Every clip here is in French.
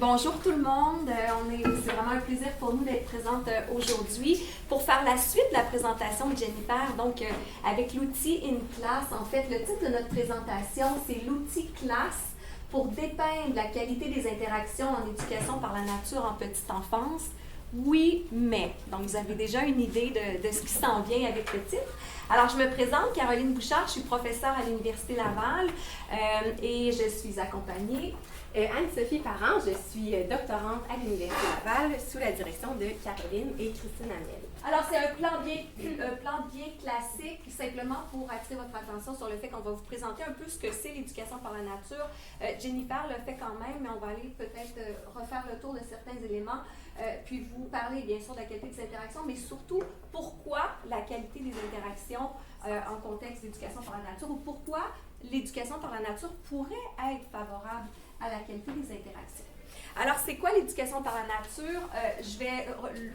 Bonjour tout le monde, c'est vraiment un plaisir pour nous d'être présente aujourd'hui pour faire la suite de la présentation de Jennifer, donc avec l'outil InClass. En fait, le titre de notre présentation, c'est l'outil Class pour dépeindre la qualité des interactions en éducation par la nature en petite enfance. Oui, mais. Donc, vous avez déjà une idée de ce qui s'en vient avec le titre. Alors, je me présente, Caroline Bouchard, je suis professeure à l'Université Laval et je suis accompagnée Anne-Sophie Parent, je suis doctorante à l'Université Laval sous la direction de Caroline et Christine Amiel. Alors, c'est un plan bien classique, simplement pour attirer votre attention sur le fait qu'on va vous présenter un peu ce que c'est l'éducation par la nature. Jennifer le fait quand même, mais on va aller peut-être refaire le tour de certains éléments, puis vous parler bien sûr de la qualité des interactions, mais surtout pourquoi la qualité des interactions en contexte d'éducation par la nature, ou pourquoi l'éducation par la nature pourrait être favorable à la qualité des interactions. Alors, c'est quoi l'éducation par la nature? Je vais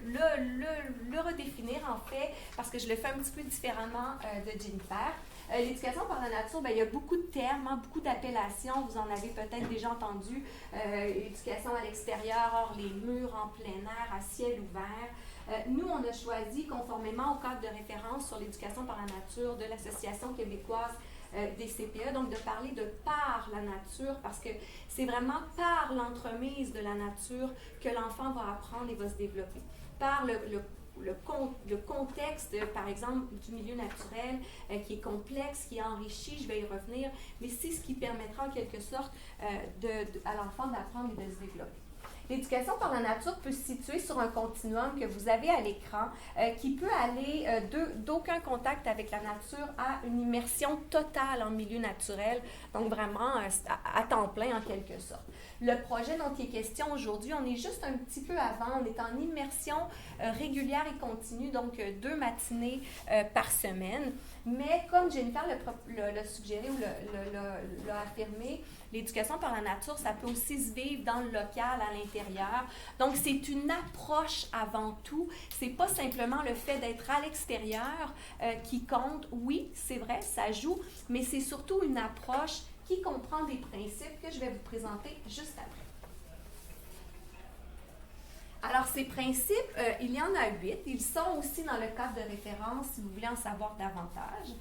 le redéfinir en fait, parce que je le fais un petit peu différemment de Jennifer. L'éducation par la nature, il y a beaucoup de termes, beaucoup d'appellations. Vous en avez peut-être déjà entendu. Éducation à l'extérieur, hors les murs, en plein air, à ciel ouvert. Nous, on a choisi, conformément au cadre de référence sur l'éducation par la nature de l'Association québécoise des CPE, donc de parler de par la nature, parce que c'est vraiment par l'entremise de la nature que l'enfant va apprendre et va se développer. Par le contexte, par exemple, du milieu naturel qui est complexe, qui est enrichi, je vais y revenir, mais c'est ce qui permettra en quelque sorte à l'enfant d'apprendre et de se développer. L'éducation par la nature peut se situer sur un continuum que vous avez à l'écran qui peut aller d'aucun contact avec la nature à une immersion totale en milieu naturel, donc vraiment à temps plein en quelque sorte. Le projet dont il est question aujourd'hui, on est juste un petit peu avant, on est en immersion régulière et continue, donc 2 matinées par semaine. Mais comme Jennifer l'a suggéré ou l'a affirmé, l'éducation par la nature, ça peut aussi se vivre dans le local, à l'intérieur. Donc, c'est une approche avant tout. C'est pas simplement le fait d'être à l'extérieur qui compte. Oui, c'est vrai, ça joue, mais c'est surtout une approche qui comprend des principes que je vais vous présenter juste après. Alors, ces principes, il y en a 8. Ils sont aussi dans le cadre de référence si vous voulez en savoir davantage.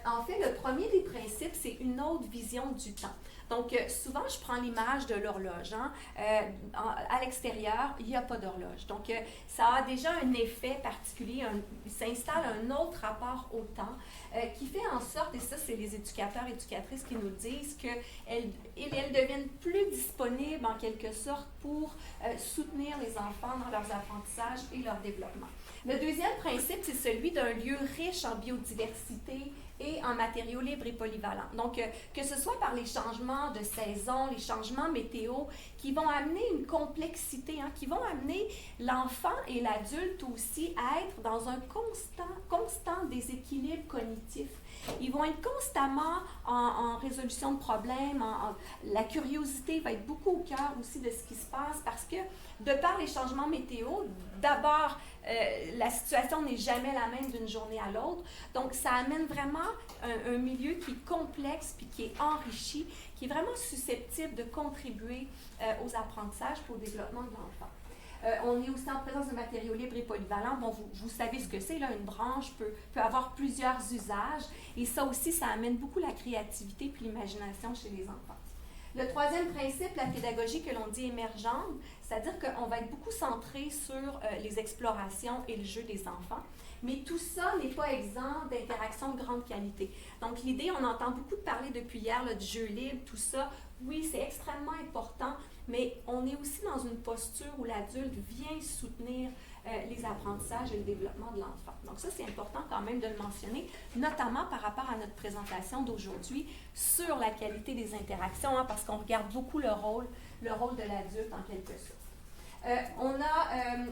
En fait, le premier des principes, c'est une autre vision du temps. Donc, souvent, je prends l'image de l'horloge. À l'extérieur, il n'y a pas d'horloge. Donc, ça a déjà un effet particulier. Il s'installe un autre rapport au temps qui fait en sorte, et ça, c'est les éducateurs et éducatrices qui nous le disent, qu'elles deviennent plus disponibles en quelque sorte pour soutenir les enfants dans leurs apprentissages et leur développement. Le deuxième principe, c'est celui d'un lieu riche en biodiversité et en matériaux libres et polyvalents. Donc, que ce soit par les changements de saison, les changements météo, qui vont amener une complexité, qui vont amener l'enfant et l'adulte aussi à être dans un constant déséquilibre cognitif. Ils vont être constamment en résolution de problèmes, la curiosité va être beaucoup au cœur aussi de ce qui se passe parce que de par les changements météo, d'abord, la situation n'est jamais la même d'une journée à l'autre. Donc, ça amène vraiment un milieu qui est complexe puis qui est enrichi, qui est vraiment susceptible de contribuer aux apprentissages et au développement de l'enfant. On est aussi en présence de matériaux libres et polyvalents. Bon, vous savez ce que c'est, là, une branche peut avoir plusieurs usages et ça aussi, ça amène beaucoup la créativité puis l'imagination chez les enfants. Le troisième principe, la pédagogie que l'on dit émergente, c'est-à-dire qu'on va être beaucoup centré sur les explorations et le jeu des enfants. Mais tout ça n'est pas exempt d'interactions de grande qualité. Donc, l'idée, on entend beaucoup parler depuis hier là, du jeu libre, tout ça. Oui, c'est extrêmement important, mais on est aussi dans une posture où l'adulte vient soutenir les apprentissages et le développement de l'enfant. Donc ça, c'est important quand même de le mentionner, notamment par rapport à notre présentation d'aujourd'hui sur la qualité des interactions, parce qu'on regarde beaucoup le rôle de l'adulte en quelque sorte.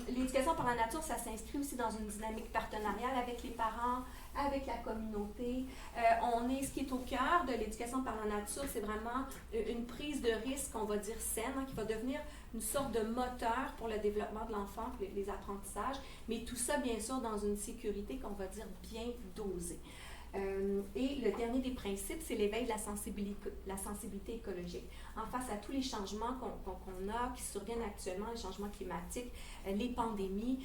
L'éducation par la nature, ça s'inscrit aussi dans une dynamique partenariale avec les parents, avec la communauté. Ce qui est au cœur de l'éducation par la nature, c'est vraiment une prise de risque, on va dire saine, qui va devenir une sorte de moteur pour le développement de l'enfant, les apprentissages, mais tout ça, bien sûr, dans une sécurité qu'on va dire bien dosée. Et le dernier des principes, c'est l'éveil de la sensibilité écologique. En face à tous les changements qu'on a, qui surviennent actuellement, les changements climatiques, les pandémies,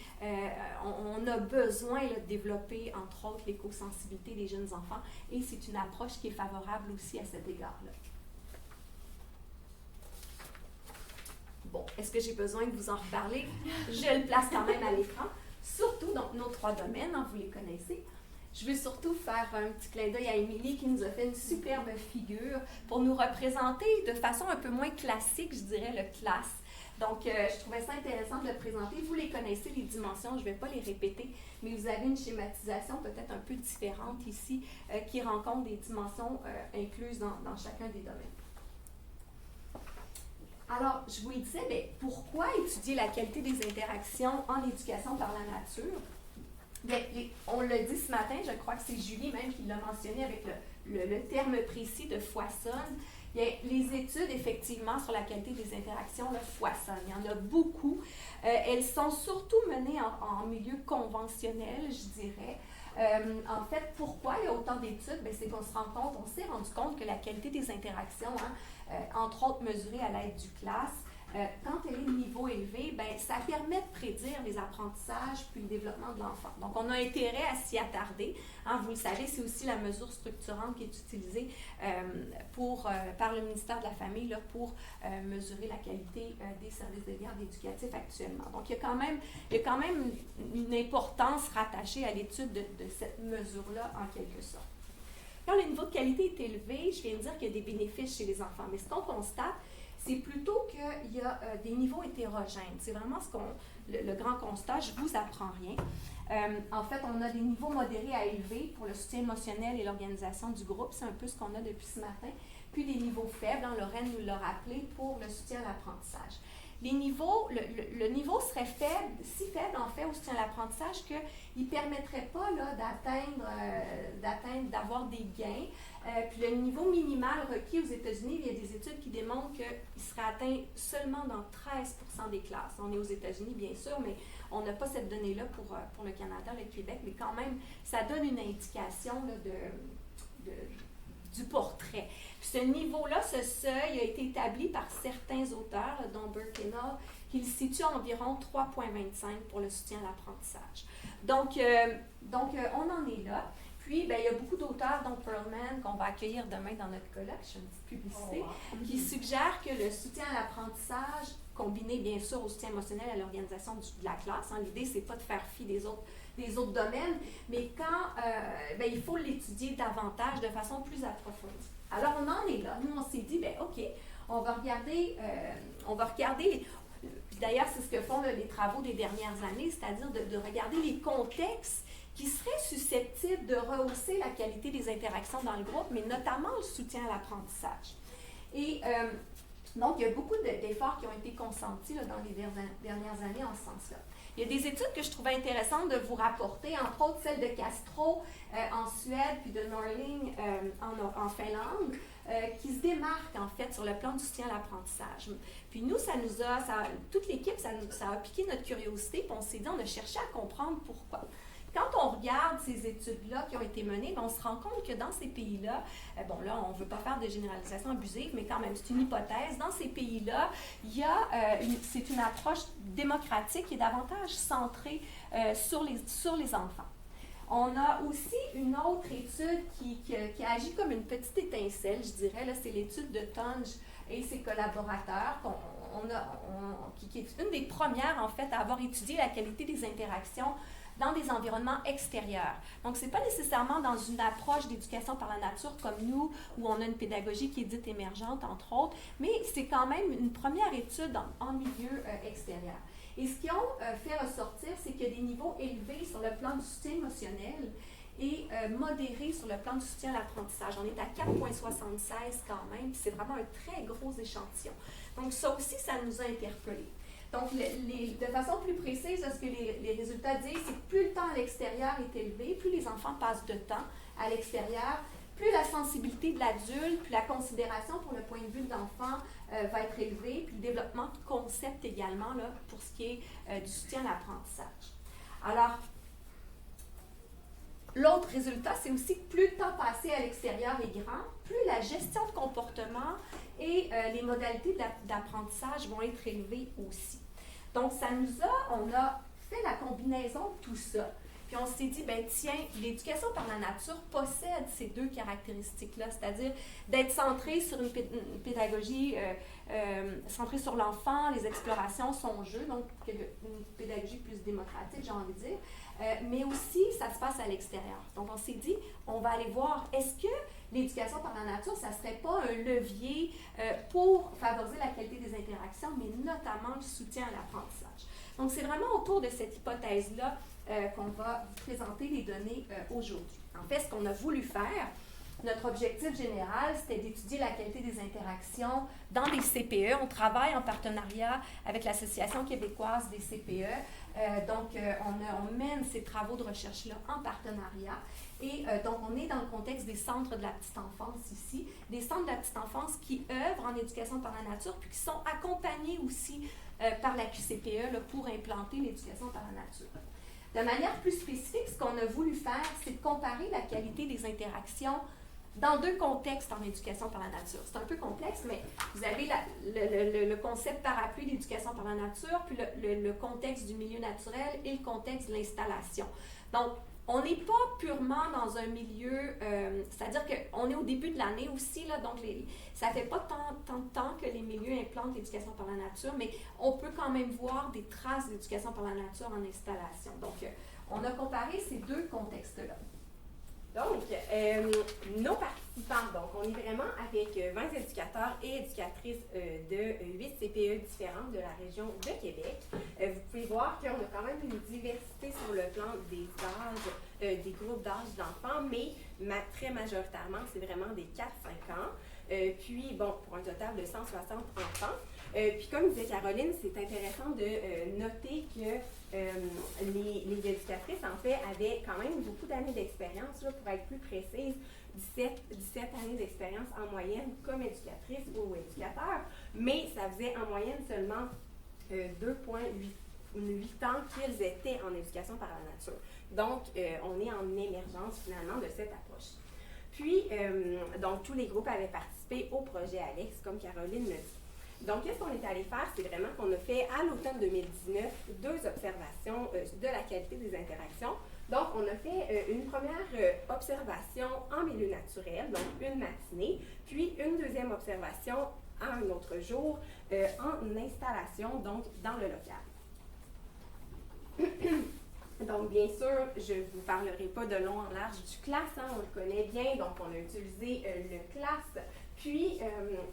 on a besoin là, de développer, entre autres, l'éco-sensibilité des jeunes enfants. Et c'est une approche qui est favorable aussi à cet égard-là. Bon, est-ce que j'ai besoin de vous en reparler? Je le place quand même à l'écran. Surtout, donc, nos 3 domaines, hein, vous les connaissez. Je veux surtout faire un petit clin d'œil à Émilie qui nous a fait une superbe figure pour nous représenter de façon un peu moins classique, je dirais, le CLAS. Donc, je trouvais ça intéressant de le présenter. Vous les connaissez, les dimensions, je ne vais pas les répéter, mais vous avez une schématisation peut-être un peu différente ici qui rend compte des dimensions incluses dans chacun des domaines. Alors, je vous disais, bien, pourquoi étudier la qualité des interactions en éducation par la nature? Bien, on l'a dit ce matin, je crois que c'est Julie même qui l'a mentionné avec le terme précis de foisonne. Bien, les études, effectivement, sur la qualité des interactions là, foisonnent. Il y en a beaucoup. Elles sont surtout menées en milieu conventionnel, je dirais. En fait, pourquoi il y a autant d'études? Bien, c'est qu'on se rend compte, on s'est rendu compte que la qualité des interactions, entre autres mesurée à l'aide du CLAS, quand elle est de niveau élevé, bien, ça permet de prédire les apprentissages puis le développement de l'enfant. Donc, on a intérêt à s'y attarder. Hein, vous le savez, c'est aussi la mesure structurante qui est utilisée par le ministère de la Famille là, pour mesurer la qualité des services de garde éducatifs actuellement. Donc, il y a quand même une importance rattachée à l'étude de cette mesure-là, en quelque sorte. Quand le niveau de qualité est élevé, je viens de dire qu'il y a des bénéfices chez les enfants. Mais ce qu'on constate, c'est plutôt qu'il y a des niveaux hétérogènes. C'est vraiment le grand constat. Je ne vous apprends rien. En fait, on a des niveaux modérés à élevés pour le soutien émotionnel et l'organisation du groupe. C'est un peu ce qu'on a depuis ce matin. Puis des niveaux faibles, hein, Lorraine nous l'a rappelé, pour le soutien à l'apprentissage. Les niveaux, le niveau serait faible, si faible en fait au soutien à l'apprentissage qu'il ne permettrait pas là, d'avoir des gains. Puis le niveau minimal requis aux États-Unis, il y a des études qui démontrent qu'il serait atteint seulement dans 13% des classes. On est aux États-Unis, bien sûr, mais on n'a pas cette donnée-là pour le Canada, le Québec, mais quand même, ça donne une indication là, du portrait. Puis ce niveau-là, ce seuil a été établi par certains auteurs, dont Birkenau, qui le situe à environ 3,25 pour le soutien à l'apprentissage. Donc, on en est là. Puis, bien, il y a beaucoup d'auteurs, dont Perlman, qu'on va accueillir demain dans notre colloque, je fais une petite publicité, qui suggèrent que le soutien à l'apprentissage, combiné bien sûr au soutien émotionnel à l'organisation de la classe, hein, l'idée, c'est pas de faire fi des autres domaines, mais bien, il faut l'étudier davantage, de façon plus approfondie. Alors, on en est là. Nous, on s'est dit, bien, OK, on va regarder puis d'ailleurs, c'est ce que font là, les travaux des dernières années, c'est-à-dire de regarder les contextes qui seraient susceptibles de rehausser la qualité des interactions dans le groupe, mais notamment le soutien à l'apprentissage. Et donc, il y a beaucoup d'efforts qui ont été consentis là, dans les dernières années en ce sens-là. Il y a des études que je trouvais intéressantes de vous rapporter, entre autres celle de Castro en Suède, puis de Norling en Finlande, qui se démarquent en fait sur le plan du soutien à l'apprentissage. Puis nous, toute l'équipe, ça a piqué notre curiosité, puis on s'est dit, on a cherché à comprendre pourquoi. Quand on regarde ces études-là qui ont été menées, on se rend compte que dans ces pays-là, bon là, on ne veut pas faire de généralisation abusive, mais quand même, c'est une hypothèse. Dans ces pays-là, c'est une approche démocratique qui est davantage centrée sur les enfants. On a aussi une autre étude qui agit comme une petite étincelle, je dirais. Là, c'est l'étude de Tunge et ses collaborateurs, qui est une des premières, en fait, à avoir étudié la qualité des interactions dans des environnements extérieurs. Donc, ce n'est pas nécessairement dans une approche d'éducation par la nature comme nous, où on a une pédagogie qui est dite émergente, entre autres, mais c'est quand même une première étude en milieu extérieur. Et ce qu'ils ont fait ressortir, c'est qu'il y a des niveaux élevés sur le plan du soutien émotionnel et modérés sur le plan du soutien à l'apprentissage. On est à 4,76 quand même, puis c'est vraiment un très gros échantillon. Donc, ça aussi, ça nous a interpellés. Donc, de façon plus précise, ce que les résultats disent, c'est que plus le temps à l'extérieur est élevé, plus les enfants passent de temps à l'extérieur, plus la sensibilité de l'adulte, plus la considération pour le point de vue de l'enfant va être élevée, puis le développement de concepts également là, pour ce qui est du soutien à l'apprentissage. Alors, l'autre résultat, c'est aussi que plus le temps passé à l'extérieur est grand, plus la gestion de comportement et les modalités d'apprentissage vont être élevées aussi. Donc, on a fait la combinaison de tout ça. Puis on s'est dit, ben tiens, l'éducation par la nature possède ces deux caractéristiques-là, c'est-à-dire d'être centré sur une pédagogie centrée sur l'enfant, les explorations, son jeu, donc une pédagogie plus démocratique, j'ai envie de dire, mais aussi ça se passe à l'extérieur. Donc on s'est dit, on va aller voir, est-ce que l'éducation par la nature, ça ne serait pas un levier pour favoriser la qualité des interactions, mais notamment le soutien à l'apprentissage. Donc c'est vraiment autour de cette hypothèse-là qu'on va vous présenter les données aujourd'hui. En fait, ce qu'on a voulu faire, notre objectif général, c'était d'étudier la qualité des interactions dans des CPE. On travaille en partenariat avec l'Association québécoise des CPE. Donc, on mène ces travaux de recherche-là en partenariat. Et donc, on est dans le contexte des centres de la petite enfance ici, des centres de la petite enfance qui œuvrent en éducation par la nature, puis qui sont accompagnés aussi par la QCPE là, pour implanter l'éducation par la nature. De manière plus spécifique, ce qu'on a voulu faire, c'est de comparer la qualité des interactions dans deux contextes en éducation par la nature. C'est un peu complexe, mais vous avez le concept parapluie d'éducation par la nature, puis le contexte du milieu naturel et le contexte de l'installation. Donc, on n'est pas purement dans un milieu, c'est-à-dire qu'on est au début de l'année aussi, là, donc ça ne fait pas tant de temps que les milieux implantent l'éducation par la nature, mais on peut quand même voir des traces d'éducation par la nature en installation. Donc, on a comparé ces deux contextes-là. Donc, nos participants, donc on est vraiment avec 20 éducateurs et éducatrices de 8 CPE différentes de la région de Québec. Vous pouvez voir qu'on a quand même une diversité sur le plan des âges, des groupes d'âge d'enfants, mais très majoritairement, c'est vraiment des 4-5 ans. Puis, bon, pour un total de 160 enfants. Puis, comme disait Caroline, c'est intéressant de noter que les éducatrices, en fait, avaient quand même beaucoup d'années d'expérience, là, pour être plus précise, 17 années d'expérience en moyenne comme éducatrice ou éducateur, mais ça faisait en moyenne seulement 2,8 ans qu'ils étaient en éducation par la nature. Donc, on est en émergence, finalement, de cette approche. Puis, donc, tous les groupes avaient participé au projet Alex, comme Caroline le dit. Donc, qu'est-ce qu'on est allé faire? C'est vraiment qu'on a fait, à l'automne 2019, 2 observations de la qualité des interactions. Donc, on a fait une première observation en milieu naturel, donc une matinée, puis une deuxième observation à un autre jour en installation, donc dans le local. Donc, bien sûr, je ne vous parlerai pas de long en large du CLAS, hein, on le connaît bien, donc on a utilisé le CLAS. Puis,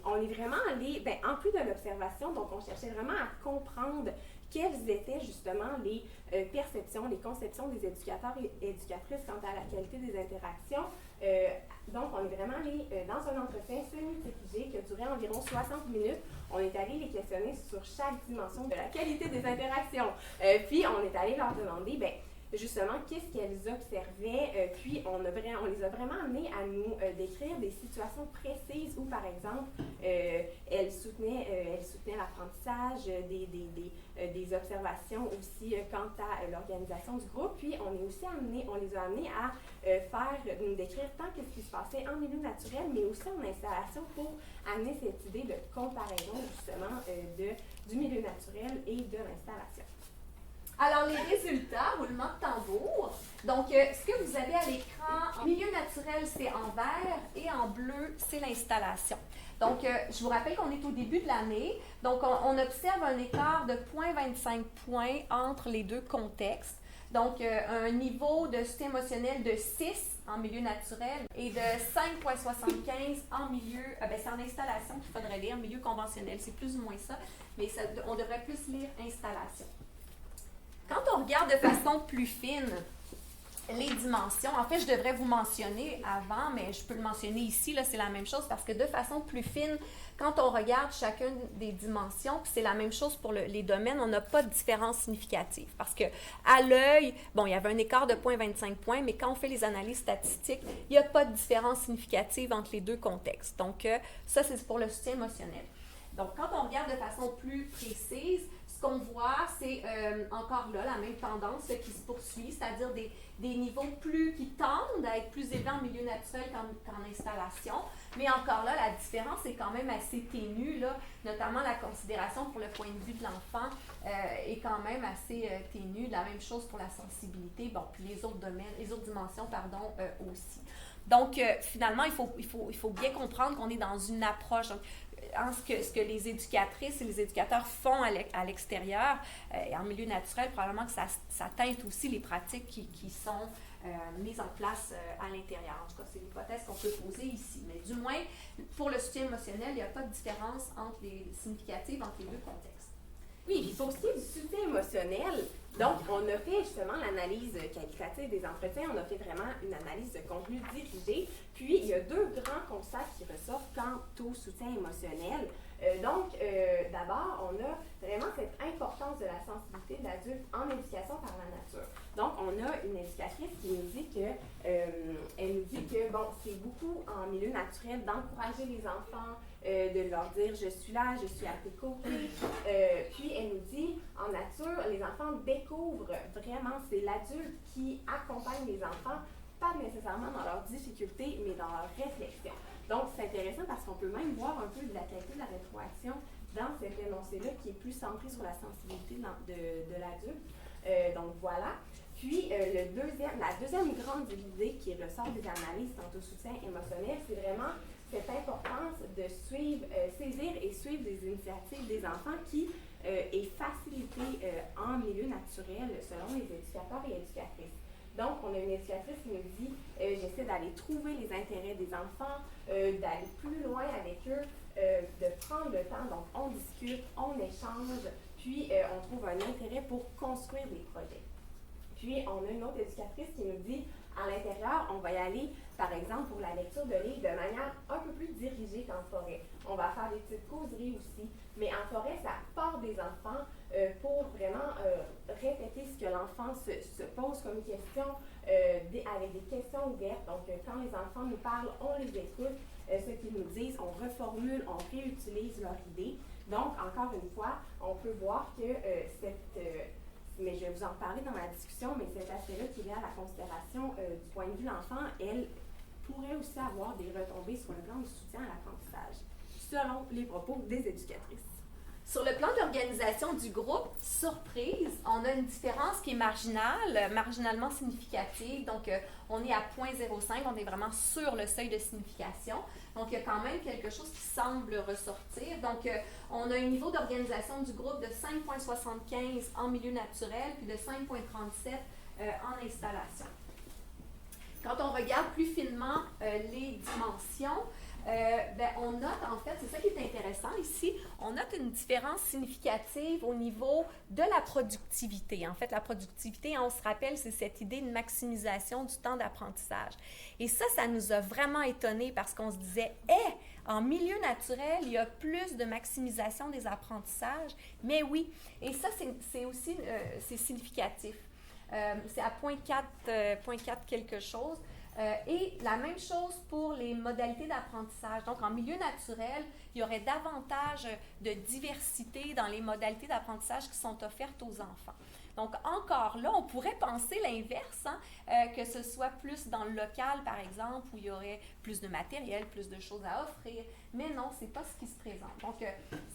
on est vraiment allé, en plus de l'observation, donc on cherchait vraiment à comprendre quelles étaient justement les perceptions, les conceptions des éducateurs et éducatrices quant à la qualité des interactions. Donc, on est vraiment allé dans un entretien semi-dirigé qui a duré environ 60 minutes. On est allé les questionner sur chaque dimension de la qualité des interactions. Puis, on est allé leur demander, justement, qu'est-ce qu'elles observaient, puis on les a vraiment amenées à nous décrire des situations précises où, par exemple, elles soutenaient l'apprentissage, des observations aussi quant à l'organisation du groupe, puis on les a amenées à nous décrire tant qu'est-ce qui se passait en milieu naturel, mais aussi en installation pour amener cette idée de comparaison, justement, du milieu naturel et de l'installation. Alors, les résultats, roulement de tambour. Donc, ce que vous avez à l'écran, en milieu naturel, c'est en vert et en bleu, c'est l'installation. Donc, je vous rappelle qu'on est au début de l'année. Donc, on observe un écart de 0,25 points entre les deux contextes. Donc, un niveau de soutien émotionnel de 6 en milieu naturel et de 5,75 en milieu, c'est en installation qu'il faudrait lire, milieu conventionnel. C'est plus ou moins ça, mais on devrait plus lire installation. Quand on regarde de façon plus fine les dimensions, en fait, je devrais vous mentionner avant, mais je peux le mentionner ici, là, c'est la même chose, parce que de façon plus fine, quand on regarde chacune des dimensions, puis c'est la même chose pour les domaines, on n'a pas de différence significative. Parce que à l'œil, bon, il y avait un écart de 0,25 points, mais quand on fait les analyses statistiques, il n'y a pas de différence significative entre les deux contextes. Donc, ça, c'est pour le soutien émotionnel. Donc, quand on regarde de façon plus précise, ce qu'on voit, c'est encore là la même tendance qui se poursuit, c'est-à-dire des niveaux qui tendent à être plus élevés en milieu naturel qu'en installation. Mais encore là, la différence est quand même assez ténue, là, notamment la considération pour le point de vue de l'enfant est quand même assez ténue. La même chose pour la sensibilité, bon, puis les autres domaines, les autres dimensions, pardon, aussi. Donc, finalement, il faut bien comprendre qu'on est dans une approche. Donc, ce que les éducatrices et les éducateurs font à l'extérieur et en milieu naturel, probablement que ça teinte aussi les pratiques qui sont mises en place à l'intérieur. En tout cas, c'est l'hypothèse qu'on peut poser ici. Mais du moins, pour le soutien émotionnel, il n'y a pas de différence significative entre les deux contextes. Oui, puis pour ce qui est du soutien émotionnel, donc on a fait justement l'analyse qualitative des entretiens, on a fait vraiment une analyse de contenu dirigé, puis il y a deux grands constats qui ressortent quant au soutien émotionnel. D'abord, on a vraiment cette importance de la sensibilité de l'adulte en éducation par la nature. Donc, on a une éducatrice qui nous dit que, c'est beaucoup en milieu naturel d'encourager les enfants, de leur dire « je suis là, je suis à tes côtés ». Puis, elle nous dit, en nature, les enfants découvrent vraiment, c'est l'adulte qui accompagne les enfants, pas nécessairement dans leurs difficultés, mais dans leurs réflexions. Donc, c'est intéressant parce qu'on peut même voir un peu de la qualité de la rétroaction dans cet énoncé-là qui est plus centré sur la sensibilité de l'adulte. Donc, voilà. Puis, la deuxième grande idée qui ressort des analyses quant au soutien émotionnel, c'est vraiment cette importance de saisir et suivre des initiatives des enfants qui est facilitée en milieu naturel selon les éducateurs et éducatrices. Donc, on a une éducatrice qui nous dit j'essaie d'aller trouver les intérêts des enfants, d'aller plus loin avec eux, de prendre le temps. Donc, on discute, on échange, puis on trouve un intérêt pour construire des projets. Puis, on a une autre éducatrice qui nous dit à l'intérieur, on va y aller, par exemple, pour la lecture de livres de manière un peu plus dirigée qu'en forêt. On va faire des petites causeries aussi, mais en forêt, ça part des enfants pour vraiment répéter ce que l'enfant se pose comme question avec des questions ouvertes. Donc, quand les enfants nous parlent, on les écoute. Ce qu'ils nous disent, on reformule, on réutilise leurs idées. Donc, encore une fois, on peut voir que mais je vais vous en parler dans ma discussion, mais cet aspect-là qui est lié à la considération du point de vue de l'enfant, elle pourrait aussi avoir des retombées sur le plan du soutien à l'apprentissage, selon les propos des éducatrices. Sur le plan d'organisation du groupe, surprise, on a une différence qui est marginalement significative. Donc, on est à 0,05, on est vraiment sur le seuil de signification. Donc, il y a quand même quelque chose qui semble ressortir. Donc, on a un niveau d'organisation du groupe de 5,75 en milieu naturel, puis de 5,37 en installation. Quand on regarde plus finement les dimensions, on note, en fait, c'est ça qui est intéressant ici, on note une différence significative au niveau de la productivité. En fait, la productivité, on se rappelle, c'est cette idée de maximisation du temps d'apprentissage. Et ça nous a vraiment étonnés parce qu'on se disait, en milieu naturel, il y a plus de maximisation des apprentissages. Mais oui, et ça, c'est aussi c'est significatif. C'est à 0,4 quelque chose. Et la même chose pour les modalités d'apprentissage. Donc, en milieu naturel, il y aurait davantage de diversité dans les modalités d'apprentissage qui sont offertes aux enfants. Donc, encore là, on pourrait penser l'inverse, que ce soit plus dans le local, par exemple, où il y aurait plus de matériel, plus de choses à offrir. Mais non, ce n'est pas ce qui se présente. Donc,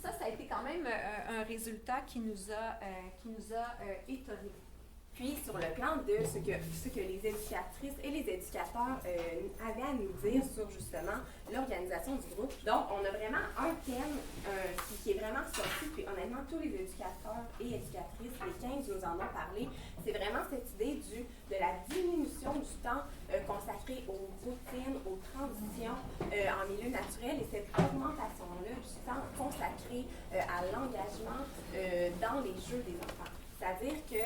ça a été quand même un résultat qui nous a étonnés. Puis, sur le plan de ce que les éducatrices et les éducateurs avaient à nous dire sur, justement, l'organisation du groupe. Donc, on a vraiment un thème qui est vraiment sorti, puis honnêtement, tous les éducateurs et éducatrices, les 15 nous en ont parlé, c'est vraiment cette idée de la diminution du temps consacré aux routines, aux transitions en milieu naturel, et cette augmentation-là du temps consacré à l'engagement dans les jeux des enfants. C'est-à-dire que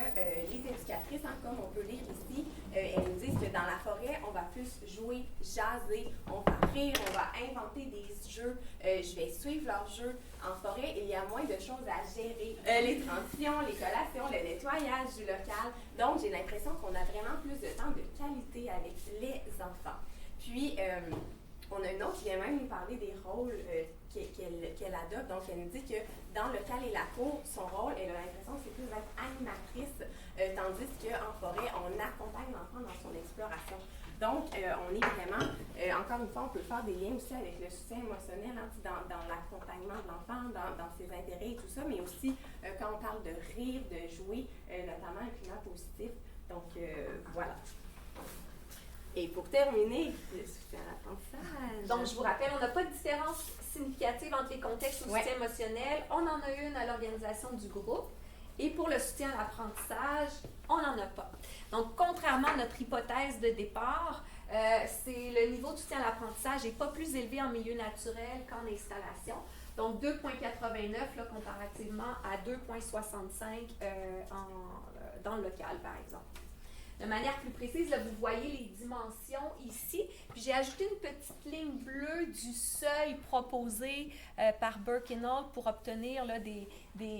les éducatrices, comme on peut lire ici, elles nous disent que dans la forêt, on va plus jouer, jaser, on va rire, on va inventer des jeux, je vais suivre leurs jeux. En forêt, il y a moins de choses à gérer. Les transitions, les collations, le nettoyage du local. Donc, j'ai l'impression qu'on a vraiment plus de temps de qualité avec les enfants. Puis, On a une autre qui vient même nous parler des rôles qu'elle adopte. Donc, elle nous dit que dans le cal et la cour, son rôle, elle a l'impression que c'est plus d'être animatrice, tandis qu'en forêt, on accompagne l'enfant dans son exploration. Donc, on est vraiment, encore une fois, on peut faire des liens aussi avec le soutien émotionnel dans l'accompagnement de l'enfant, dans ses intérêts et tout ça, mais aussi quand on parle de rire, de jouer, notamment un climat positif. Donc, voilà. Et pour terminer, le soutien à l'apprentissage. Donc, je vous rappelle, on n'a pas de différence significative entre les contextes au soutien émotionnel. On en a une à l'organisation du groupe. Et pour le soutien à l'apprentissage, on n'en a pas. Donc, contrairement à notre hypothèse de départ, c'est le niveau de soutien à l'apprentissage n'est pas plus élevé en milieu naturel qu'en installation. Donc, 2,89 comparativement à 2,65 dans le local, par exemple. De manière plus précise, là, vous voyez les dimensions ici. Puis j'ai ajouté une petite ligne bleue du seuil proposé par Burke et Hall pour obtenir là,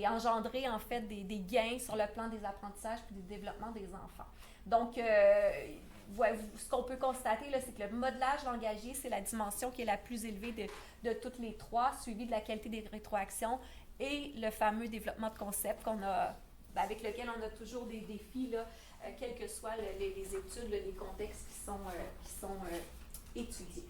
engendrer en fait des gains sur le plan des apprentissages puis du développement des enfants. Donc, ce qu'on peut constater, là, c'est que le modelage langagier, c'est la dimension qui est la plus élevée de toutes les trois, suivie de la qualité des rétroactions et le fameux développement de concepts avec lequel on a toujours des défis, là, quelles que soient les études, les contextes qui sont étudiés.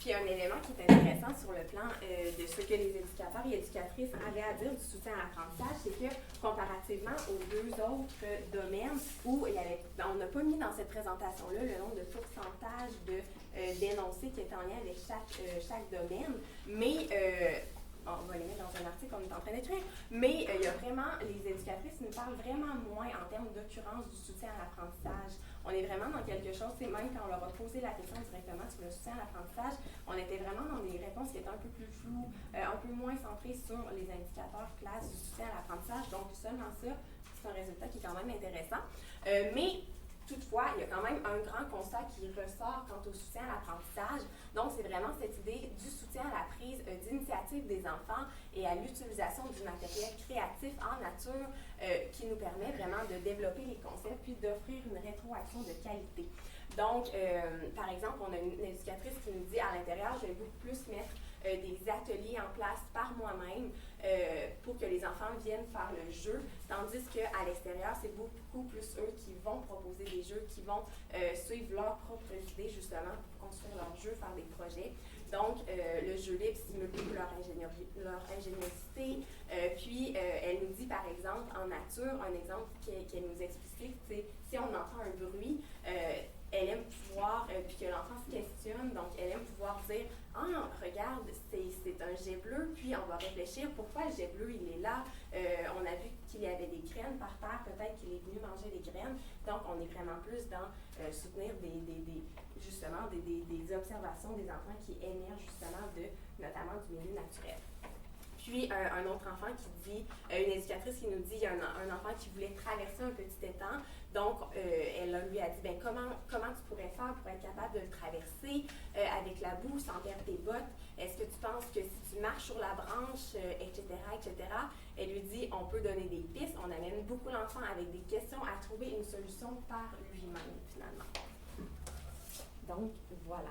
Puis un élément qui est intéressant sur le plan de ce que les éducateurs et éducatrices avaient à dire du soutien à l'apprentissage, c'est que comparativement aux deux autres domaines où on n'a pas mis dans cette présentation-là le nombre de pourcentage d'énoncés qui étaient en lien avec chaque domaine, mais on va les mettre dans un article qu'on est en train d'écrire, mais il y a vraiment, les éducatrices nous parlent vraiment moins en termes d'occurrence du soutien à l'apprentissage. On est vraiment dans quelque chose, c'est même quand on leur a posé la question directement sur le soutien à l'apprentissage, on était vraiment dans des réponses qui étaient un peu plus floues, un peu moins centrées sur les indicateurs classes du soutien à l'apprentissage. Donc seulement ça, c'est un résultat qui est quand même intéressant. Mais toutefois, il y a quand même un grand constat qui ressort quant au soutien à l'apprentissage. Donc, c'est vraiment cette idée du soutien à la prise d'initiative des enfants et à l'utilisation du matériel créatif en nature qui nous permet vraiment de développer les concepts puis d'offrir une rétroaction de qualité. Donc, par exemple, on a une éducatrice qui nous dit à l'intérieur, je vais beaucoup plus mettre des ateliers en place par moi-même pour que les enfants viennent faire le jeu, tandis qu'à l'extérieur, c'est beaucoup plus eux qui vont proposer des jeux, qui vont suivre leurs propres idées justement pour construire leurs jeux, faire des projets. Donc, le jeu libre stimule beaucoup leur ingéniosité. Puis, elle nous dit par exemple en nature, un exemple qu'elle nous explique, c'est si on entend un bruit, elle aime pouvoir, puis que l'enfant se questionne, donc elle aime pouvoir dire « Ah, regarde, c'est un jet bleu », puis on va réfléchir « Pourquoi le jet bleu, il est là? On a vu qu'il y avait des graines par terre, peut-être qu'il est venu manger des graines. » Donc, on est vraiment plus dans soutenir justement des observations des enfants qui émergent justement notamment du milieu naturel. Puis, un autre enfant qui dit, une éducatrice qui nous dit, il y a un enfant qui voulait traverser un petit étang. Donc, elle lui a dit, ben, comment tu pourrais faire pour être capable de le traverser avec la boue, sans perdre tes bottes? Est-ce que tu penses que si tu marches sur la branche, etc., etc.? Elle lui dit, on peut donner des pistes. On amène beaucoup l'enfant avec des questions à trouver une solution par lui-même, finalement. Donc, voilà.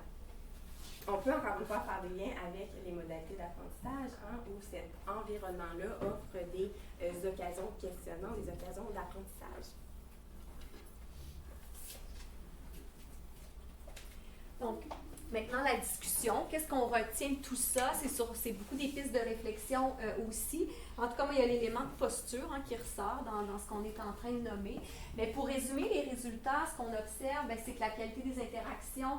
On peut encore une fois faire des liens avec les modalités d'apprentissage, où cet environnement-là offre des occasions de questionnement, des occasions d'apprentissage. Donc, maintenant, la discussion. Qu'est-ce qu'on retient de tout ça? C'est beaucoup des pistes de réflexion aussi. En tout cas, il y a l'élément de posture qui ressort dans ce qu'on est en train de nommer. Mais pour résumer les résultats, ce qu'on observe, c'est que la qualité des interactions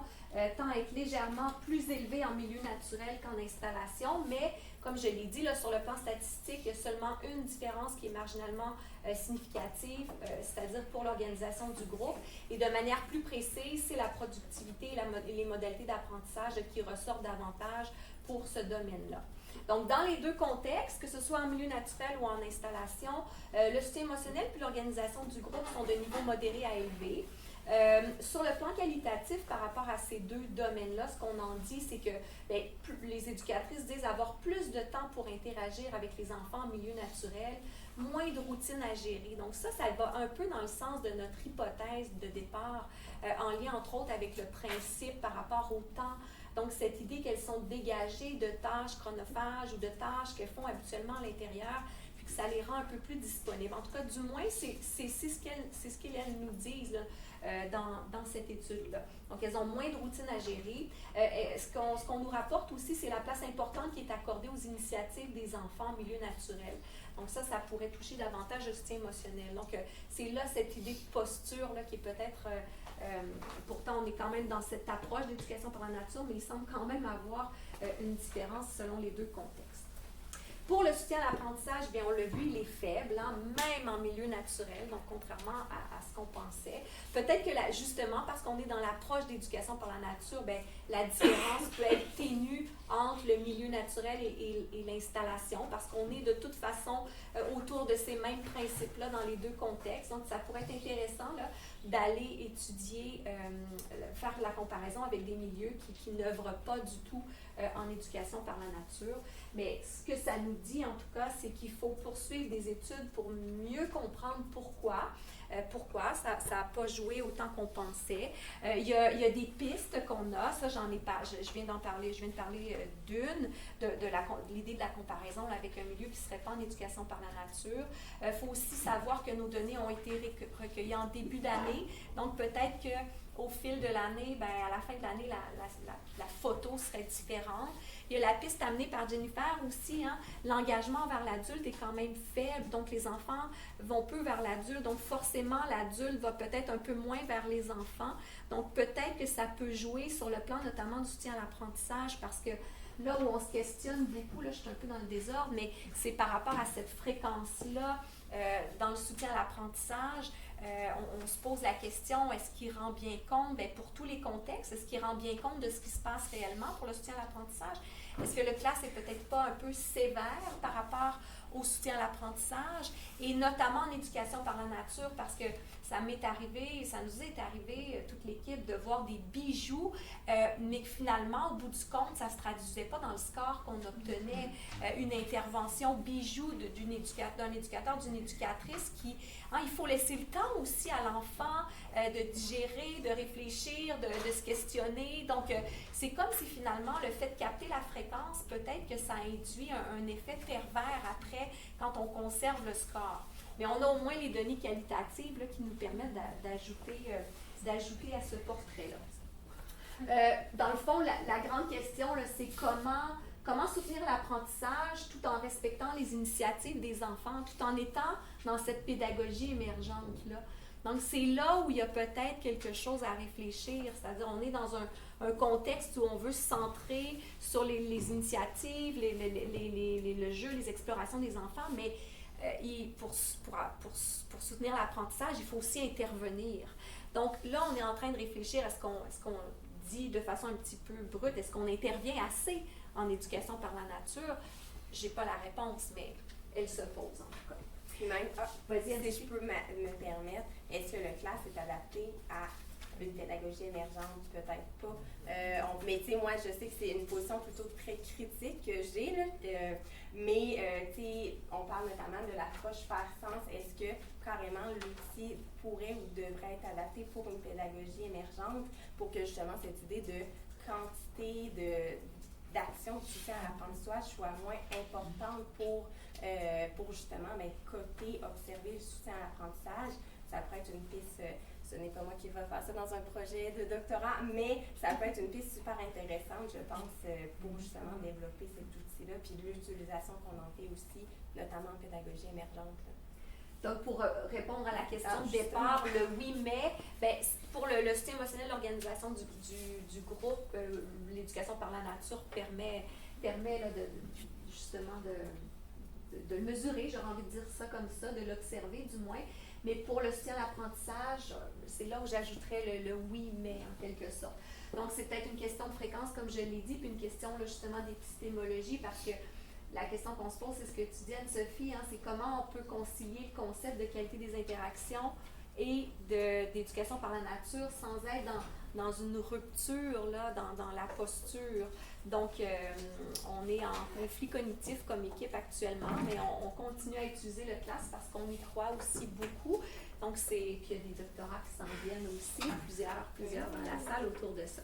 tend à être légèrement plus élevée en milieu naturel qu'en installation, mais comme je l'ai dit, là, sur le plan statistique, il y a seulement une différence qui est marginalement significative, c'est-à-dire pour l'organisation du groupe. Et de manière plus précise, c'est la productivité et les modalités d'apprentissage qui ressortent davantage pour ce domaine-là. Donc, dans les deux contextes, que ce soit en milieu naturel ou en installation, le soutien émotionnel puis l'organisation du groupe sont de niveau modéré à élevé. Sur le plan qualitatif, par rapport à ces deux domaines-là, ce qu'on en dit, c'est que les éducatrices disent avoir plus de temps pour interagir avec les enfants en milieu naturel, moins de routine à gérer. Donc ça va un peu dans le sens de notre hypothèse de départ, en lien entre autres avec le principe par rapport au temps. Donc cette idée qu'elles sont dégagées de tâches chronophages ou de tâches qu'elles font habituellement à l'intérieur, puis que ça les rend un peu plus disponibles. En tout cas, du moins, c'est ce qu'elles nous disent là, dans cette étude-là. Donc, elles ont moins de routine à gérer. Ce qu'on nous rapporte aussi, c'est la place importante qui est accordée aux initiatives des enfants en milieu naturel. Donc ça pourrait toucher davantage le soutien émotionnel. Donc, c'est là cette idée de posture là, qui est peut-être... pourtant, on est quand même dans cette approche d'éducation par la nature, mais il semble quand même avoir une différence selon les deux contextes. Pour le soutien à l'apprentissage, bien, on l'a vu, il est faible, hein, même en milieu naturel, donc contrairement à ce qu'on pensait. Peut-être que justement, parce qu'on est dans l'approche d'éducation par la nature, bien, la différence peut être ténue entre le milieu naturel et l'installation, parce qu'on est de toute façon autour de ces mêmes principes-là dans les deux contextes. Donc, ça pourrait être intéressant là, d'aller étudier, faire la comparaison avec des milieux qui n'œuvrent pas du tout en éducation par la nature. Mais ce que ça nous dit, en tout cas, c'est qu'il faut poursuivre des études pour mieux comprendre pourquoi ça n'a pas joué autant qu'on pensait. Il y a des pistes qu'on a, ça j'en ai pas, je viens de parler d'une, de l'idée de la comparaison là, avec un milieu qui ne serait pas en éducation par la nature. Il faut aussi savoir que nos données ont été recueillies en début d'année, donc peut-être qu'au fil de l'année, ben, à la fin de l'année, la photo serait différente. Il y a la piste amenée par Jennifer aussi, hein, l'engagement vers l'adulte est quand même faible, donc les enfants vont peu vers l'adulte, donc forcément l'adulte va peut-être un peu moins vers les enfants, donc peut-être que ça peut jouer sur le plan notamment du soutien à l'apprentissage, parce que là où on se questionne beaucoup, là je suis un peu dans le désordre, mais c'est par rapport à cette fréquence-là dans le soutien à l'apprentissage. On se pose la question, est-ce qu'il rend bien compte, bien, pour tous les contextes, est-ce qu'il rend bien compte de ce qui se passe réellement pour le soutien à l'apprentissage? Est-ce que le classe est peut-être pas un peu sévère par rapport au soutien à l'apprentissage, et notamment en éducation par la nature, parce que ça m'est arrivé, ça nous est arrivé, toute l'équipe, de voir des bijoux, mais que finalement, au bout du compte, ça ne se traduisait pas dans le score qu'on obtenait. Une intervention bijou d'un éducateur, d'une éducatrice qui, hein, il faut laisser le temps aussi à l'enfant de digérer, de réfléchir, de se questionner. Donc, c'est comme si finalement, le fait de capter la fréquence, peut-être que ça induit un effet pervers après, quand on conserve le score. Mais on a au moins les données qualitatives là, qui nous permettent d'ajouter à ce portrait-là. Dans le fond, la grande question, là, c'est comment soutenir l'apprentissage tout en respectant les initiatives des enfants, tout en étant dans cette pédagogie émergente-là. Donc, c'est là où il y a peut-être quelque chose à réfléchir, c'est-à-dire on est dans un contexte où on veut se centrer sur les initiatives, le jeu, les explorations des enfants, mais pour soutenir l'apprentissage, il faut aussi intervenir. Donc là, on est en train de réfléchir à ce qu'on dit de façon un petit peu brute, est-ce qu'on intervient assez en éducation par la nature? Je n'ai pas la réponse, mais elle se pose en tout cas. Puis même, si je peux me permettre, est-ce que le classe est adapté à une pédagogie émergente? Peut-être pas. Mais tu sais, moi, je sais que c'est une position plutôt très critique que j'ai, là. Mais tu sais, on parle notamment de l'approche faire sens. Est-ce que carrément l'outil pourrait ou devrait être adapté pour une pédagogie émergente, pour que justement cette idée de quantité d'action de soutien à l'apprentissage soit moins importante pour justement coter, observer le soutien à l'apprentissage? Ça pourrait être une piste, ce n'est pas moi qui vais faire ça dans un projet de doctorat, mais ça peut être une piste super intéressante, je pense, pour justement développer cet outil-là, puis l'utilisation qu'on en fait aussi, notamment en pédagogie émergente, là. Donc, pour répondre à la question de départ, le 8 mai, ben, pour le soutien émotionnel, l'organisation du groupe, l'éducation par la nature permet là, justement de le mesurer, j'aurais envie de dire ça comme ça, de l'observer du moins. Mais pour le soutien à l'apprentissage, c'est là où j'ajouterais le 8 mai en quelque sorte. Donc, c'est peut-être une question de fréquence, comme je l'ai dit, puis une question là, justement d'épistémologie, parce que la question qu'on se pose, c'est ce que tu dis, Anne-Sophie, hein, c'est comment on peut concilier le concept de qualité des interactions et d'éducation par la nature sans être dans une rupture là, dans la posture. Donc, on est en conflit cognitif comme équipe actuellement, mais on continue à utiliser le classe parce qu'on y croit aussi beaucoup. Donc, puis il y a des doctorats qui s'en viennent aussi, plusieurs dans la salle autour de ça.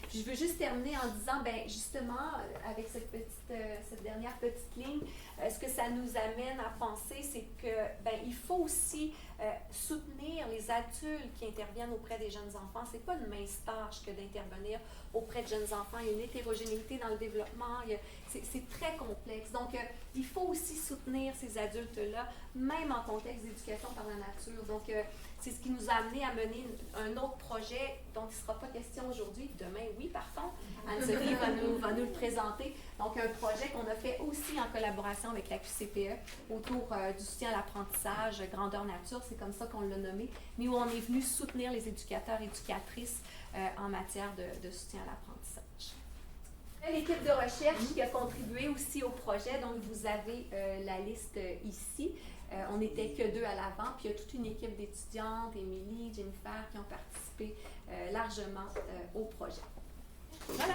Puis je veux juste terminer en disant, ben justement, avec cette dernière petite ligne, ce que ça nous amène à penser, c'est que ben, il faut aussi soutenir les adultes qui interviennent auprès des jeunes enfants. C'est pas une mince tâche que d'intervenir auprès de jeunes enfants. Il y a une hétérogénéité dans le développement. C'est très complexe. Donc, il faut aussi soutenir ces adultes-là, même en contexte d'éducation par la nature. Donc, c'est ce qui nous a amené à mener un autre projet dont il ne sera pas question aujourd'hui. Demain, oui, par contre. Anne-Sophie va nous le présenter. Donc, un projet qu'on a fait aussi en collaboration avec la QCPE autour du soutien à l'apprentissage, grandeur nature, c'est comme ça qu'on l'a nommé, mais où on est venu soutenir les éducateurs et éducatrices en matière de soutien à l'apprentissage. L'équipe de recherche qui a contribué aussi au projet, donc vous avez la liste ici. On n'était que 2 à l'avant, puis il y a toute une équipe d'étudiantes, Émilie, Jennifer, qui ont participé largement au projet. Voilà!